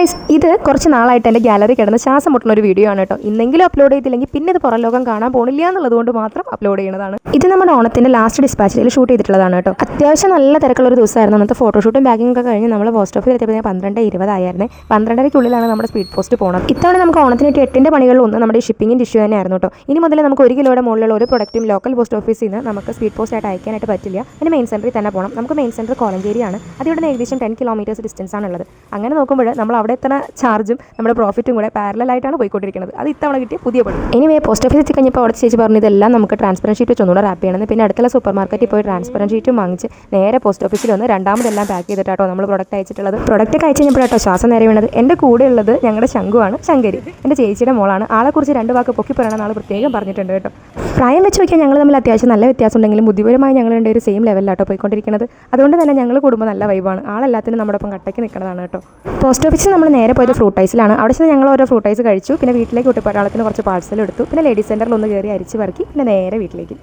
Guys, ഇത് കുറച്ച് നാളായിട്ട് എൻ്റെ ഗാലറി കിടന്ന് ശ്വാസം മുട്ടുന്ന ഒരു വീഡിയോ ആണ് കേട്ടോ. ഇന്നെങ്കിലും അപ്ലോഡ് ചെയ്തില്ലെങ്കിൽ പിന്നെ ഇത് പുറം ലോകം കാണാൻ പോണില്ല എന്നുള്ളതുകൊണ്ട് മാത്രം അപ്ലോഡ് ചെയ്യുന്നതാണ്. ഇത് നമ്മുടെ ഓണത്തിൻ്റെ ലാസ്റ്റ് ഡിസ്പാച്ചിൽ ഷൂട്ട് ചെയ്തിട്ടുള്ളതാണ് കേട്ടോ. അത്യാവശ്യം നല്ല തിരക്കുള്ള ഒരു ദിവസമായിരുന്നു. അന്നത്തെ ഫോട്ടോഷൂട്ടും ബാഗിംഗ് ഒക്കെ കഴിഞ്ഞ് നമ്മൾ പോസ്റ്റ് ഓഫീസിൽ എത്തിയപ്പോൾ 12:20 ആയിരുന്നു. 12:30-ക്കുള്ളിലാണ് നമ്മുടെ സ്പീഡ് പോസ്റ്റ് പോകുന്നത്. ഇത്തവണ നമുക്ക് ഓണത്തിന് 8ന്റെ പണികളിൽ ഒന്ന് നമ്മുടെ ഷിപ്പിംഗിൻ്റെ ഇഷ്യൂ തന്നെയായിരുന്നു കേട്ടോ. ഇനി മുതൽ നമുക്ക് 1 കിലോയുടെ മുകളിലുള്ള ഒരു പ്രൊഡക്റ്റും ലോക്കൽ പോസ്റ്റ് ഓഫീസിൽ നിന്ന് നമുക്ക് സ്പീഡ് പോസ്റ്റ് ആയിട്ട് അയക്കാനായിട്ട് പറ്റില്ല. അതിന് മെയിൻ സെൻറ്ററിൽ തന്നെ പോകണം. നമുക്ക് മെയിൻ സെൻറ്റർ കോലഞ്ചേരിയാണ്. അതിവിടെ ഏകദേശം 10 കിലോമീറ്റേഴ്സ് ഡിസ്റ്റൻസ് ആണുള്ളത്. അങ്ങനെ നോക്കുമ്പോൾ നമ്മൾ അവിടെ എത്തുന്ന ചാർജും നമ്മുടെ പ്രോഫിറ്റും കൂടെ പാരലായിട്ടാണ് പോയിക്കൊണ്ടിരിക്കുന്നത്. അത് ഇത്തവണ കിട്ടിയ പുതിയ പണി. എനിവേ പോസ്റ്റ് ഓഫീസിൽ എത്തി കഴിഞ്ഞപ്പോൾ അവിടെ ചേച്ചി പറഞ്ഞു ഇതെല്ലാം നമുക്ക് ട്രാൻസ്പെറൻറ്റ് ഷീറ്റ് വെച്ച് ഒന്നുകൂടെ റാപ്പ് ചെയ്യണമെന്ന്. പിന്നെ അടുത്തുള്ള സൂപ്പർ മാർക്കറ്റിൽ പോയി ട്രാൻസ്പെറൻറ്റ് ഷീറ്റും വാങ്ങിച്ച് നേരെ പോസ്റ്റ് ഓഫീസിൽ വന്ന് രണ്ടാമതെല്ലാം പാക്ക് ചെയ്തിട്ടാട്ടോ നമ്മൾ പ്രൊഡക്റ്റ് അയച്ചിട്ടുള്ളത്. പ്രൊഡക്റ്റ് അയച്ചു കഴിഞ്ഞപ്പോഴാട്ടോ ശ്വാസം നേരെ വീണത്. എൻ്റെ കൂടെ ഉള്ളത് ഞങ്ങളുടെ ശംഖുവാണ്, ശങ്കരി. എൻ്റെ ചേച്ചിയുടെ മോളാണ്. ആളെക്കുറിച്ച് 2 വാക്ക് പൊക്കി പറയണമെന്ന് ആൾ പ്രത്യേകം പറഞ്ഞിട്ടുണ്ട് കേട്ടോ. പ്രായം വെച്ച് നോക്കിയാൽ ഞങ്ങൾ തമ്മിൽ അത്യാവശ്യം നല്ല വ്യത്യാസം ഉണ്ടെങ്കിലും ബുദ്ധിപരമായി ഞങ്ങൾ ഒരു സെയിം ലെവലിലാട്ടോ പോയിക്കൊണ്ടിരിക്കുന്നത്. അതുകൊണ്ട് തന്നെ ഞങ്ങൾ കുടുംബം നല്ല വൈബാണ്. ആളെല്ലാത്തിനും നമ്മുടെ ഒപ്പം കട്ടയ്ക്ക് നിൽക്കുന്നതാണ് കേട്ടോ. പോസ്റ്റ് ഓഫീസിൽ നമ്മൾ നേരെ പോയത് ഫ്രൂട്ട് ഐസിലാണ്. അവിടെ ചെന്ന് ഞങ്ങൾ ഓരോ ഫ്രൂട്ട് ഐസ് കഴിച്ചു. പിന്നെ വീട്ടിലേക്ക് ഒറ്റപ്പാളത്തിന് കുറച്ച് പാഴ്സൽ എടുത്തു. പിന്നെ ലേഡീസ് സെൻറ്ററിൽ ഒന്ന് കയറി അരിച്ച് പറക്കി പിന്നെ നേരെ വീട്ടിലേക്ക്.